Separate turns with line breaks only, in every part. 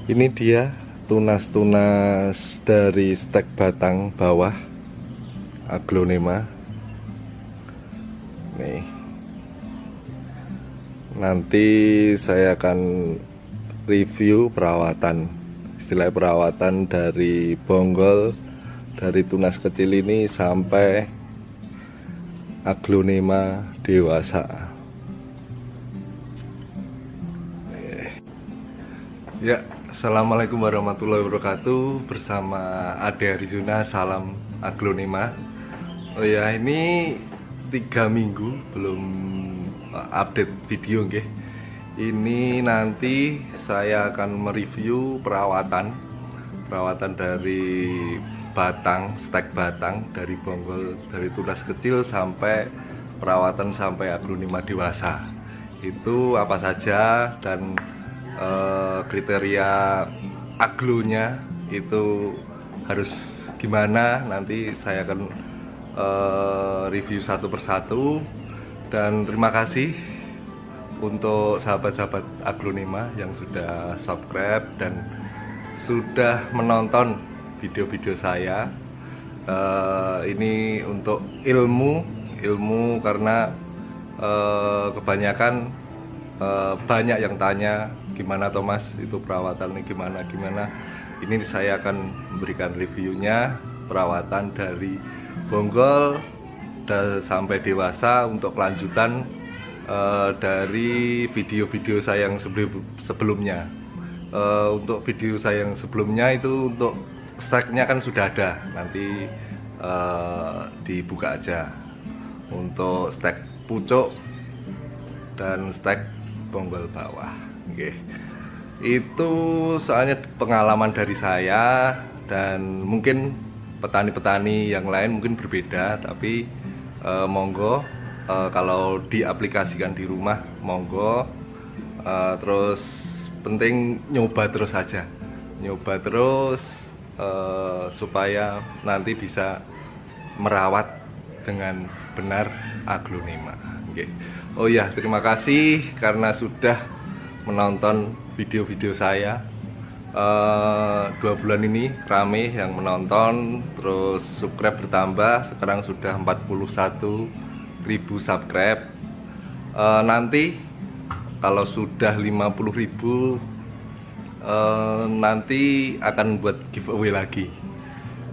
Ini dia tunas-tunas dari stek batang bawah aglonema. Nih. Nanti saya akan review perawatan. Istilah perawatan dari bonggol, dari tunas kecil ini sampai aglonema dewasa. Ya, assalamualaikum warahmatullahi wabarakatuh. Bersama Ade Arizona, salam aglonema. Oh ya, ini 3 minggu belum update video, nggih. Ini nanti saya akan mereview perawatan dari batang, stek batang, dari bonggol, dari tunas kecil sampai perawatan sampai aglonema dewasa. Itu apa saja dan kriteria aglonya itu harus gimana, nanti saya akan review satu persatu. Dan terima kasih untuk sahabat-sahabat aglonema yang sudah subscribe dan sudah menonton video-video saya. Ini untuk ilmu karena kebanyakan banyak yang tanya, gimana Thomas itu perawatan ini gimana. Ini saya akan memberikan reviewnya perawatan dari bonggol dan sampai dewasa untuk kelanjutan dari video-video saya yang sebelumnya. Untuk video saya yang sebelumnya itu untuk steknya kan sudah ada, nanti dibuka aja untuk stek pucuk dan stek bonggol bawah. Oke. Itu soalnya pengalaman dari saya, dan mungkin petani-petani yang lain mungkin berbeda, tapi monggo kalau diaplikasikan di rumah monggo. Terus penting nyoba terus saja, supaya nanti bisa merawat dengan benar aglonema. Oke. Oh ya, terima kasih karena sudah menonton video-video saya. 2 bulan ini rame yang menonton, terus subscribe bertambah, sekarang sudah 41.000 subscribe. Nanti kalau sudah 50.000 nanti akan buat giveaway lagi.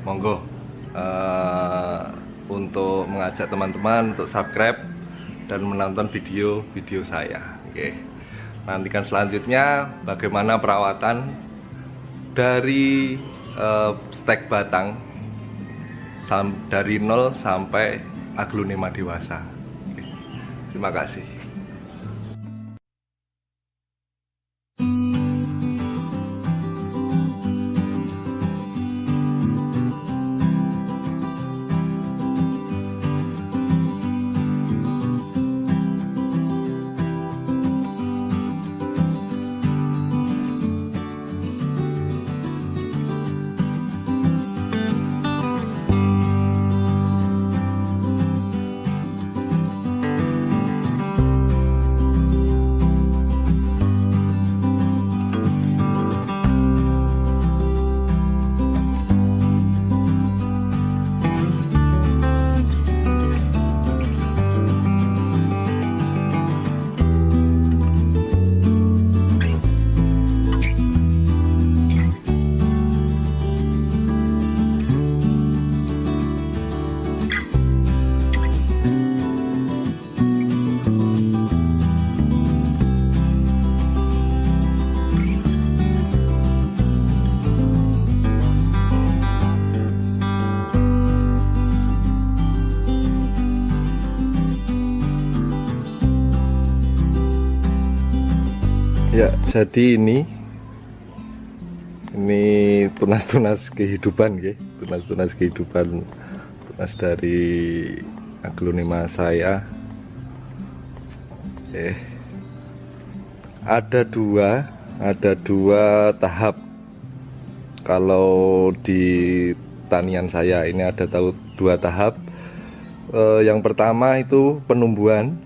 Monggo untuk mengajak teman-teman untuk subscribe dan menonton video-video saya. Oke. Nantikan selanjutnya bagaimana perawatan dari stek batang dari 0 sampai aglonema dewasa. Oke. Terima kasih. Ya, jadi ini tunas-tunas kehidupan, tunas kehidupan, tunas dari aglonema saya. Ada dua tahap kalau di tanian saya. Ini ada 2 tahap. Yang pertama itu penumbuhan,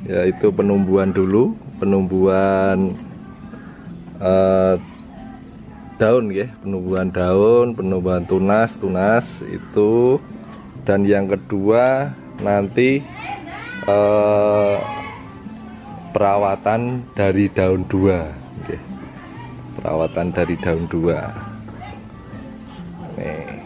yaitu penumbuhan dulu, penumbuhan daun ya, penumbuhan daun, penumbuhan tunas itu. Dan yang kedua nanti perawatan dari daun 2 okay. Perawatan dari daun 2 nih,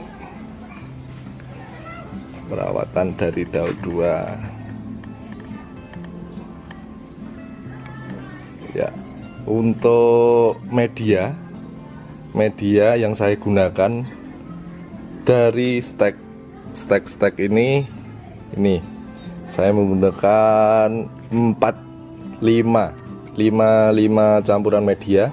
perawatan dari daun 2 ya. Untuk media yang saya gunakan dari stek ini saya menggunakan 5 campuran media.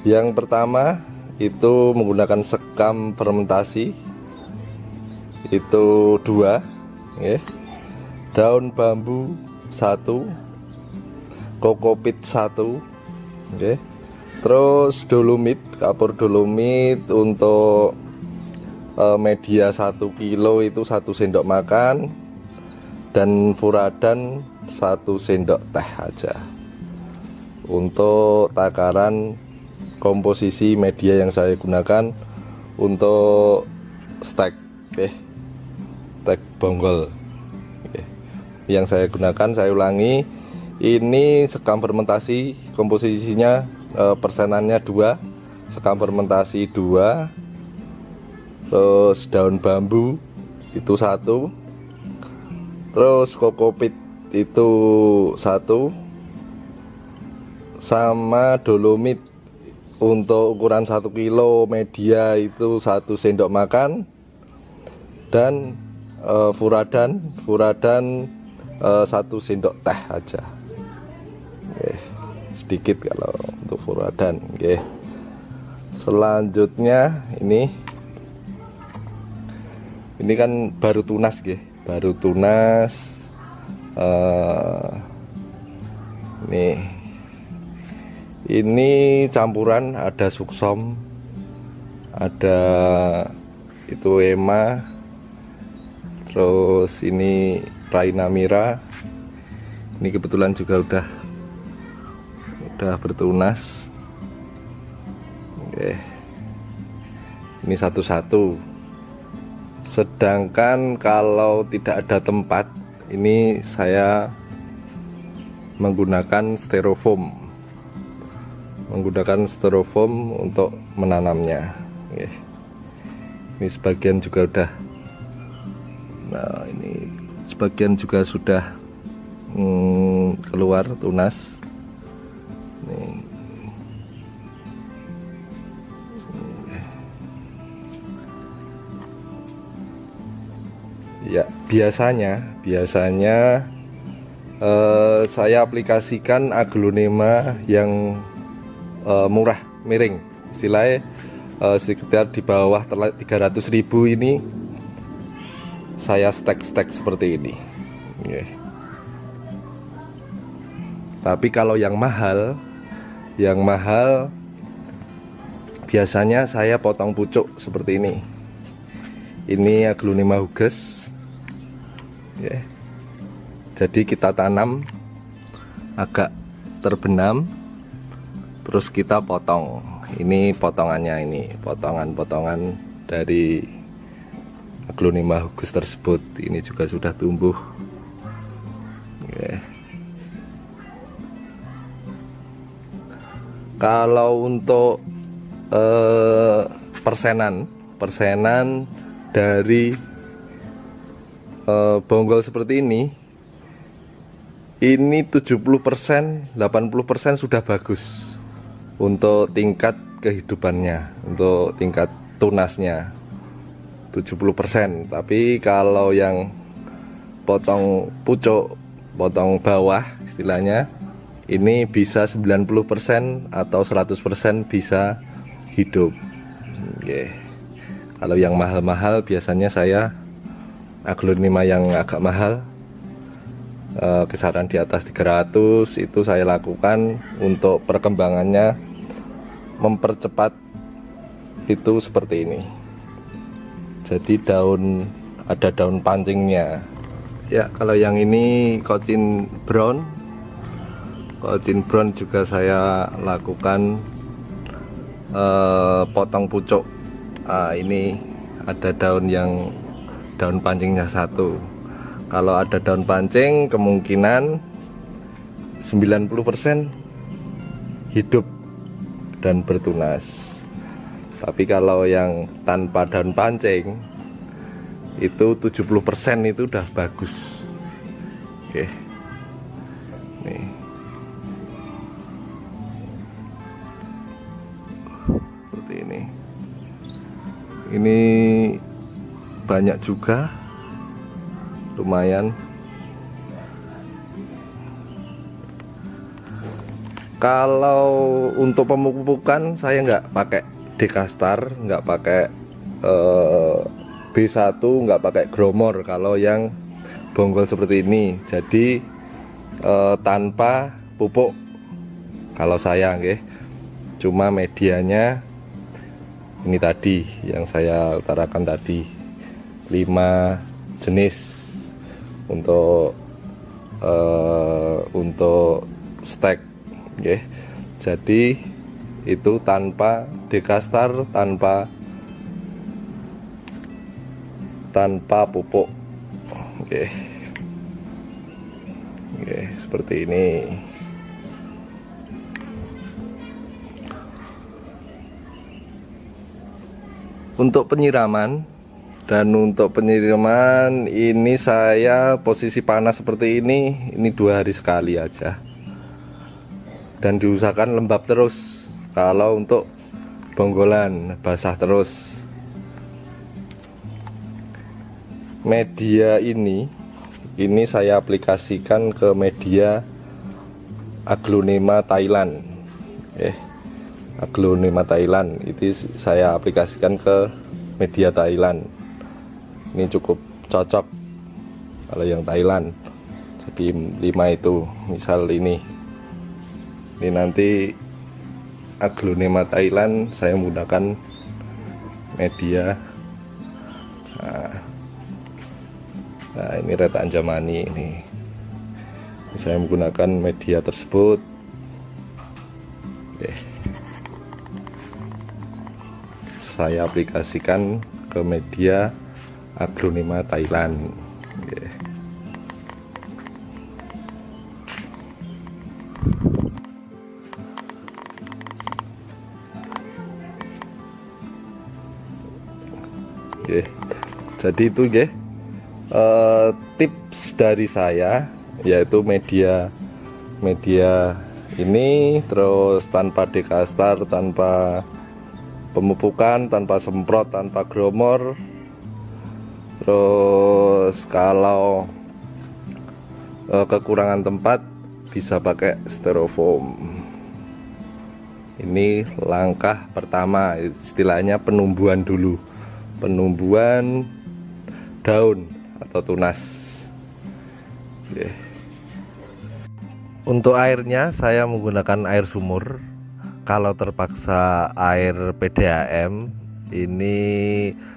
Yang pertama itu menggunakan sekam fermentasi itu 2 ya. Daun bambu 1, kokopit 1 ya. Terus dolomit, kapur dolomit untuk media 1 kilo itu 1 sendok makan, dan furadan 1 sendok teh aja. Untuk takaran komposisi media yang saya gunakan untuk stek bonggol yang saya gunakan, saya ulangi, ini sekam fermentasi, komposisinya persenannya 2, sekam fermentasi 2, terus daun bambu itu 1, terus kokopit itu 1, sama dolomit untuk ukuran 1 kilo media itu 1 sendok makan, dan furadan 1 sendok teh aja. Sedikit kalau untuk furadan. Selanjutnya ini kan baru tunas baru tunas. Ini campuran, ada suksom, ada itu ema, terus ini rainamira. Ini kebetulan juga udah bertunas. Ini satu-satu. Sedangkan kalau tidak ada tempat, ini saya menggunakan styrofoam untuk menanamnya. Ini sebagian juga udah, nah ini sebagian juga sudah keluar tunas. Ya, biasanya saya aplikasikan aglonema yang murah, miring, istilahnya sekitar di bawah 300.000 ini saya stek seperti ini. Tapi kalau yang mahal biasanya saya potong pucuk seperti ini. Ini aglonema huges. Jadi kita tanam agak terbenam, terus kita potong. Ini potongannya, ini potongan dari aglonema huges tersebut. Ini juga sudah tumbuh. Kalau untuk persenan dari bonggol seperti ini 70%, 80% sudah bagus untuk tingkat kehidupannya, untuk tingkat tunasnya 70%. Tapi kalau yang potong pucuk, potong bawah istilahnya, ini bisa 90% atau 100% bisa hidup. Kalau yang mahal-mahal biasanya saya aglonema yang agak mahal, kisaran di atas 300 itu saya lakukan untuk perkembangannya, mempercepat itu seperti ini. Jadi ada daun pancingnya. Ya, kalau yang ini Cochin Brown Cimbron juga saya lakukan potong pucuk. Ini ada daun pancingnya satu. Kalau ada daun pancing kemungkinan 90% hidup dan bertunas. Tapi kalau yang tanpa daun pancing itu 70% itu udah bagus. Oke. Nih. Seperti ini. Ini banyak juga. Lumayan. Kalau untuk pemupukan saya nggak pakai Dekastar, nggak pakai B1, nggak pakai Gromor kalau yang bonggol seperti ini. Jadi tanpa pupuk kalau saya nggih. Cuma medianya ini tadi yang saya utarakan tadi 5 jenis untuk stek. Oke, jadi itu tanpa Dekastar, tanpa pupuk. Oke, seperti ini. Untuk penyiraman ini saya posisi panas seperti ini 2 hari sekali aja. Dan diusahakan lembab terus. Kalau untuk bonggolan basah terus. Media ini saya aplikasikan ke media Aglonema Thailand. Aglonema Thailand itu saya aplikasikan ke media Thailand. Ini cukup cocok kalau yang Thailand. Jadi 5 itu, misal ini nanti Aglonema Thailand saya menggunakan media. Nah, ini Red Anjamani ini. Saya menggunakan media tersebut. Saya aplikasikan ke media Aglonema Thailand. Jadi itu tips dari saya, yaitu media ini terus tanpa Dekastar, tanpa pemupukan, tanpa semprot, tanpa Gromor. Terus kalau kekurangan tempat bisa pakai styrofoam. Ini langkah pertama, istilahnya penumbuhan dulu, penumbuhan daun atau tunas. Untuk airnya saya menggunakan air sumur. Kalau terpaksa air PDAM, ini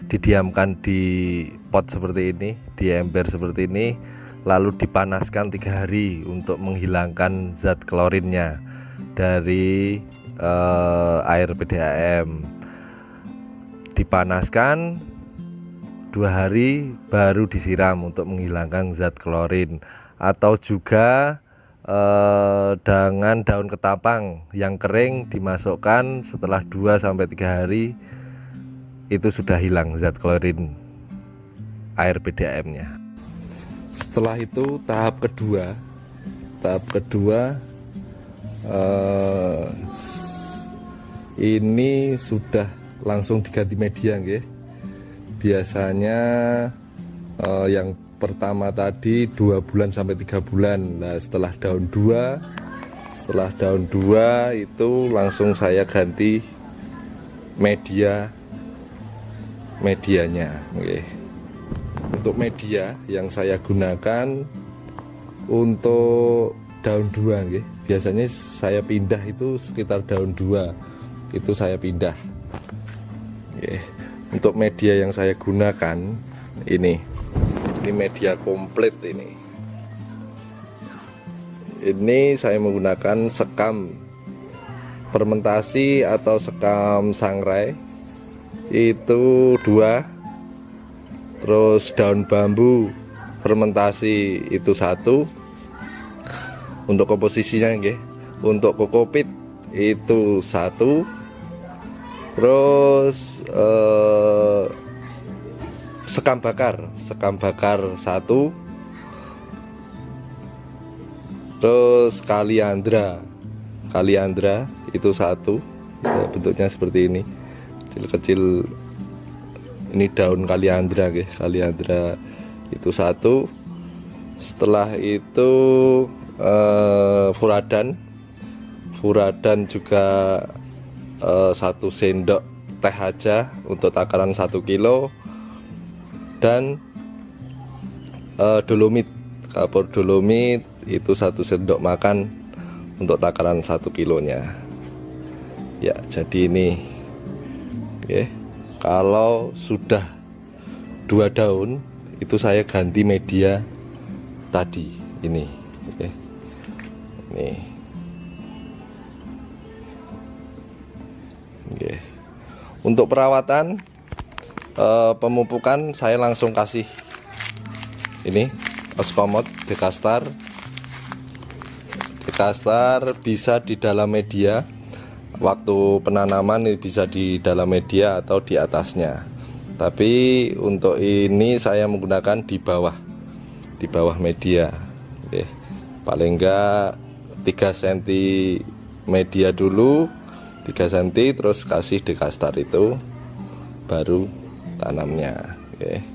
didiamkan di pot seperti ini, di ember seperti ini, lalu dipanaskan 3 hari untuk menghilangkan zat klorinnya dari air PDAM. Dipanaskan 2 hari baru disiram untuk menghilangkan zat klorin. Atau juga dengan daun ketapang yang kering dimasukkan setelah 2-3 hari, itu sudah hilang zat klorin air PDAM-nya. Setelah itu tahap kedua ini sudah langsung diganti media nggih. Biasanya yang pertama tadi 2 bulan sampai 3 bulan. Nah, setelah daun 2 itu langsung saya ganti medianya. Oke. Untuk media yang saya gunakan untuk daun 2 nggih. Biasanya saya pindah itu sekitar daun 2 itu saya pindah. Oke. Untuk media yang saya gunakan ini media komplit ini. ini saya menggunakan sekam fermentasi atau sekam sangrai itu 2, terus daun bambu fermentasi itu 1. Untuk komposisinya nggih, untuk kokopit itu 1, terus sekam bakar 1, terus kaliandra itu 1. Ya, bentuknya seperti ini, kecil-kecil. Ini daun kaliandra nggih, kaliandra itu 1. Setelah itu furadan juga 1 sendok teh aja untuk takaran 1 kilo, dan dolomit, kapur dolomit itu 1 sendok makan untuk takaran 1 kilonya. Ya, jadi ini oke. Kalau sudah 2 daun itu saya ganti media tadi ini, oke. Nih, oke. Untuk perawatan pemupukan saya langsung kasih ini Oskomod Dekastar bisa di dalam media. Waktu penanaman bisa di dalam media atau di atasnya, tapi untuk ini saya menggunakan di bawah media. Oke. Paling enggak 3 cm media dulu, 3 cm, terus kasih Dekastar itu, baru tanamnya. Oke.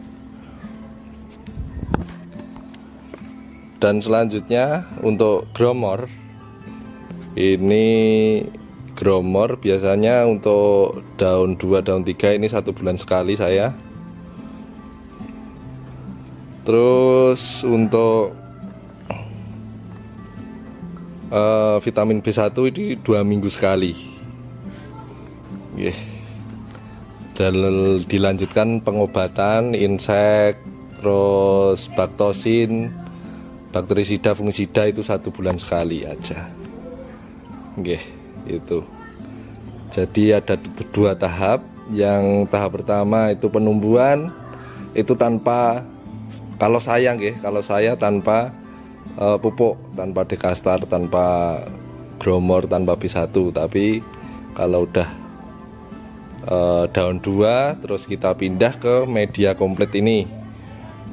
Dan selanjutnya untuk gromor, ini gromor biasanya untuk daun 2, daun 3 ini 1 bulan sekali saya. Terus untuk vitamin B1 ini 2 minggu sekali. Dan dilanjutkan pengobatan insek, terus baktosin, bakterisida, fungisida itu 1 bulan sekali aja. Itu. Jadi ada 2 tahap. Yang tahap pertama itu penumbuhan, itu tanpa, kalau saya tanpa pupuk, tanpa Dekastar, tanpa gromor, tanpa B1. Tapi kalau udah daun 2, terus kita pindah ke media komplit ini.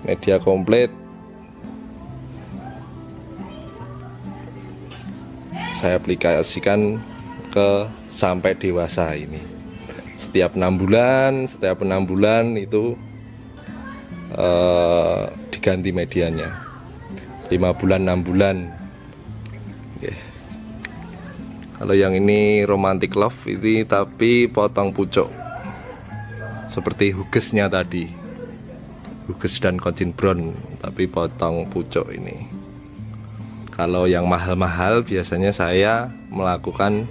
Media komplit saya aplikasikan ke sampai dewasa ini. Setiap 6 bulan itu diganti medianya. 5 bulan, 6 bulan. Kalau yang ini romantic love ini, tapi potong pucuk seperti hugesnya tadi, huges dan koncin brown, tapi potong pucuk ini. Kalau yang mahal-mahal biasanya saya melakukan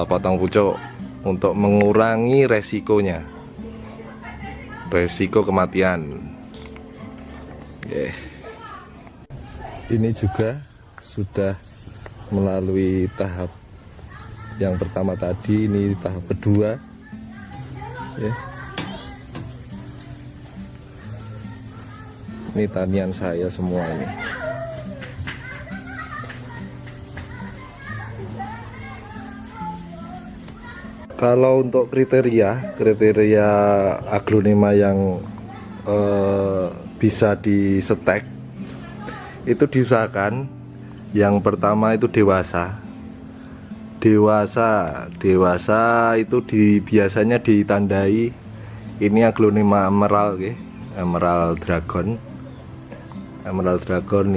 potong pucuk untuk mengurangi resikonya, resiko kematian. Ini juga sudah melalui tahap yang pertama tadi, ini tahap kedua. Ini tanian saya semua ini. Kalau untuk kriteria aglonema yang bisa di stek, itu diusahakan yang pertama itu dewasa itu biasanya ditandai ini aglonema emerald dragon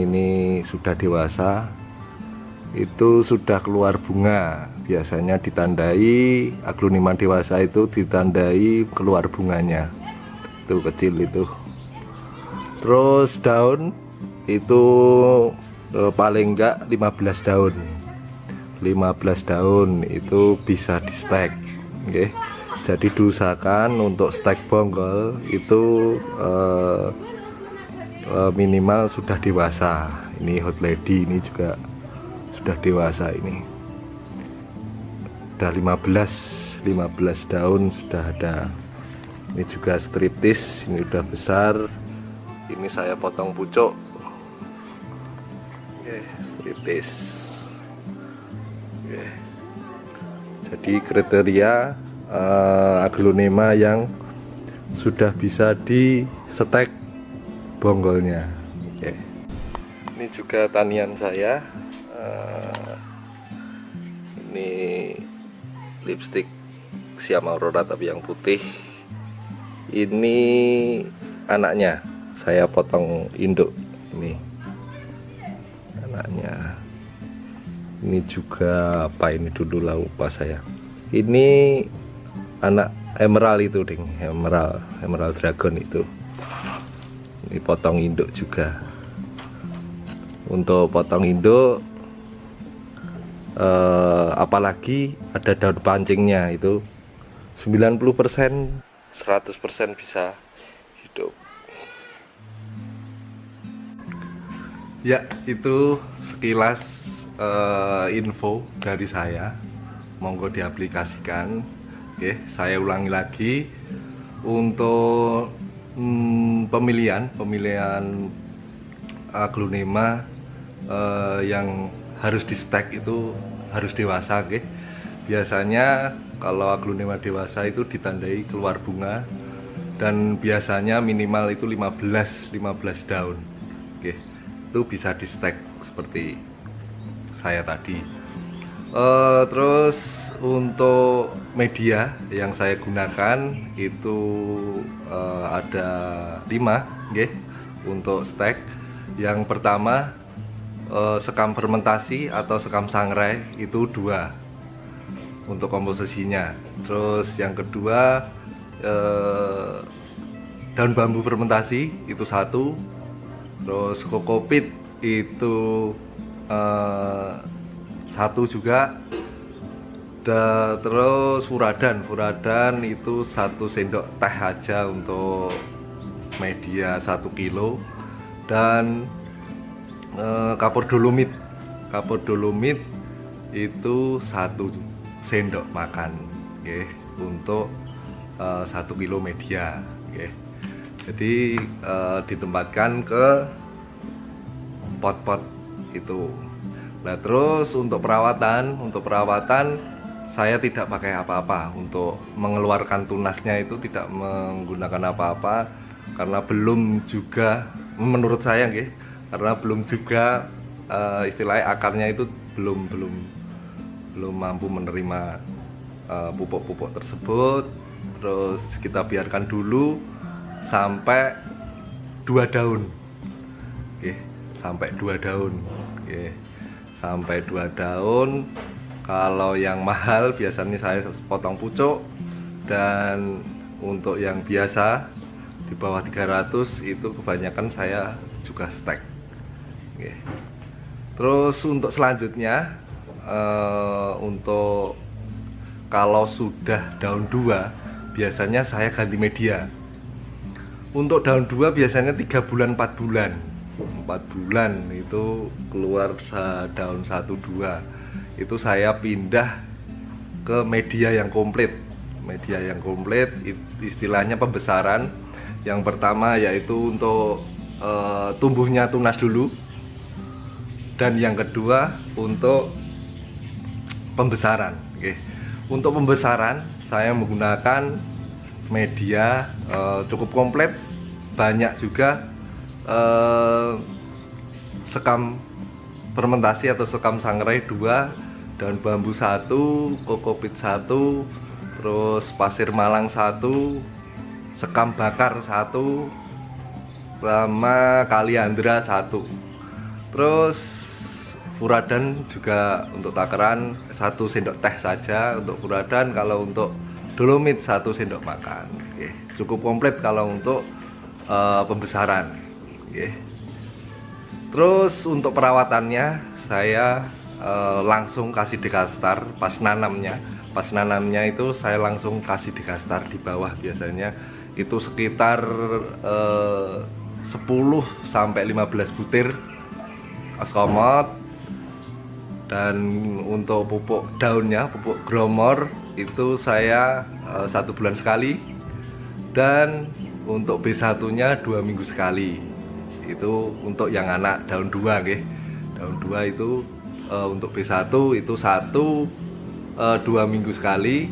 ini sudah dewasa, itu sudah keluar bunga. Biasanya ditandai aglonema dewasa itu ditandai keluar bunganya, itu kecil itu. Terus daun itu paling enggak 15 daun itu bisa di stek. Jadi diusahakan untuk stek bonggol itu minimal sudah dewasa Ini hot lady, ini juga sudah dewasa, ini udah 15 daun sudah ada. Ini juga striptis, ini udah besar. Ini saya potong pucuk. Striptis. Jadi kriteria aglonema yang sudah bisa di stek bonggolnya. Ini juga tanian saya. Ini lipstick Siam Aurora tapi yang putih. Ini anaknya, saya potong induk. Ini anaknya. Ini juga apa ini dulu lah, lupa saya. Ini anak emerald itu, ding, emerald dragon itu. Ini potong induk juga. Untuk potong induk, apalagi ada daun pancingnya, itu 90% 100% bisa hidup. Ya, itu sekilas info dari saya. Monggo diaplikasikan. Oke, saya ulangi lagi untuk pemilihan aglonema yang harus di stek itu harus dewasa. Oke. Biasanya kalau aglonema dewasa itu ditandai keluar bunga, dan biasanya minimal itu 15 daun. Oke. Itu bisa di stek seperti saya tadi. Terus untuk media yang saya gunakan itu ada 5, untuk stek. Yang pertama sekam fermentasi atau sekam sangrai itu 2 untuk komposisinya. Terus yang kedua daun bambu fermentasi itu 1. Terus kokopit itu 1 juga. Terus furadan itu 1 sendok teh aja untuk media 1 kilo. Dan kapur dolomit itu 1 sendok makan, untuk 1 kilo media. Jadi ditempatkan ke pot-pot itu. Nah, terus untuk perawatan saya tidak pakai apa-apa. Untuk mengeluarkan tunasnya itu tidak menggunakan apa-apa, karena belum juga, menurut saya karena belum juga istilahnya akarnya itu belum mampu menerima pupuk-pupuk tersebut. Terus kita biarkan dulu sampai 2 daun. Sampai 2 daun. Sampai 2 daun. Kalau yang mahal biasanya saya potong pucuk, dan untuk yang biasa di bawah 300 itu kebanyakan saya juga stek. Terus untuk selanjutnya, untuk kalau sudah daun 2 biasanya saya ganti media. Untuk daun 2 biasanya 3 bulan 4 bulan itu keluar daun 1-2. Itu saya pindah ke media yang komplit. Istilahnya pembesaran. Yang pertama yaitu untuk tumbuhnya tunas dulu, dan yang kedua untuk pembesaran. Untuk pembesaran saya menggunakan media cukup komplit, banyak juga sekam fermentasi atau sekam sangrai 2, daun bambu 1, kokopit 1, terus pasir malang 1, sekam bakar 1, sama kaliandra 1. Terus furadan juga untuk takaran 1 sendok teh saja untuk furadan. Kalau untuk dolomit 1 sendok makan. Cukup komplit kalau untuk pembesaran. Terus untuk perawatannya saya langsung kasih dekastar pas nanamnya itu saya langsung kasih dekastar di bawah. Biasanya itu sekitar 10 sampai 15 butir askomot. Dan untuk pupuk daunnya, pupuk gromor itu saya 1 bulan sekali. Dan untuk B1 nya 2 minggu sekali. Itu untuk yang anak daun 2 nggih. Daun 2 itu untuk B1 itu 2 minggu sekali,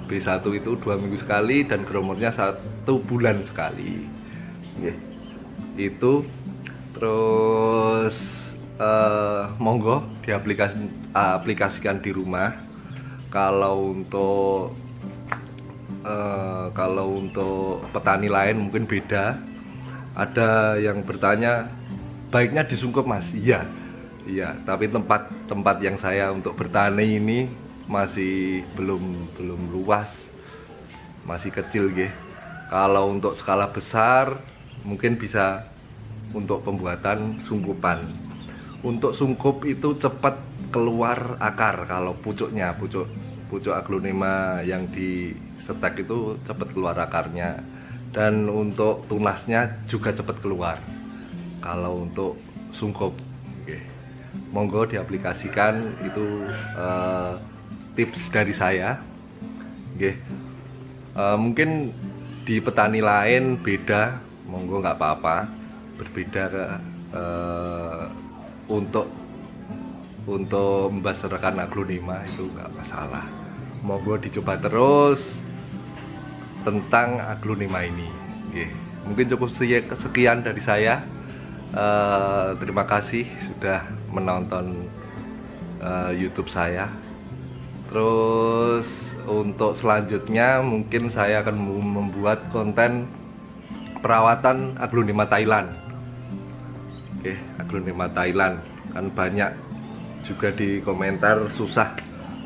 B1 itu 2 minggu sekali, dan gromornya 1 bulan sekali. Itu terus monggo diaplikasikan di rumah. Kalau untuk petani lain mungkin beda. Ada yang bertanya, baiknya disungkup Mas? Iya, tapi tempat yang saya untuk bertani ini masih belum luas, masih kecil nggih. Kalau untuk skala besar mungkin bisa untuk pembuatan sungkupan. Untuk sungkup itu cepat keluar akar. Kalau pucuk aglonema yang di setek itu cepat keluar akarnya. Dan untuk tunasnya juga cepat keluar. Kalau untuk sungkup, monggo diaplikasikan. Itu tips dari saya. Mungkin di petani lain beda, monggo nggak apa-apa, berbeda untuk membasarkan aglonema itu nggak masalah. Monggo dicoba terus tentang aglonema ini. Mungkin cukup sekian dari saya. Terima kasih sudah menonton YouTube saya. Terus untuk selanjutnya mungkin saya akan membuat konten perawatan aglonema Thailand. Aglonema Thailand kan banyak juga di komentar susah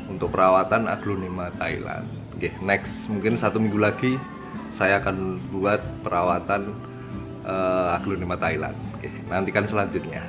untuk perawatan aglonema Thailand. Next mungkin 1 minggu lagi saya akan buat perawatan aglonema Thailand. Nantikan selanjutnya.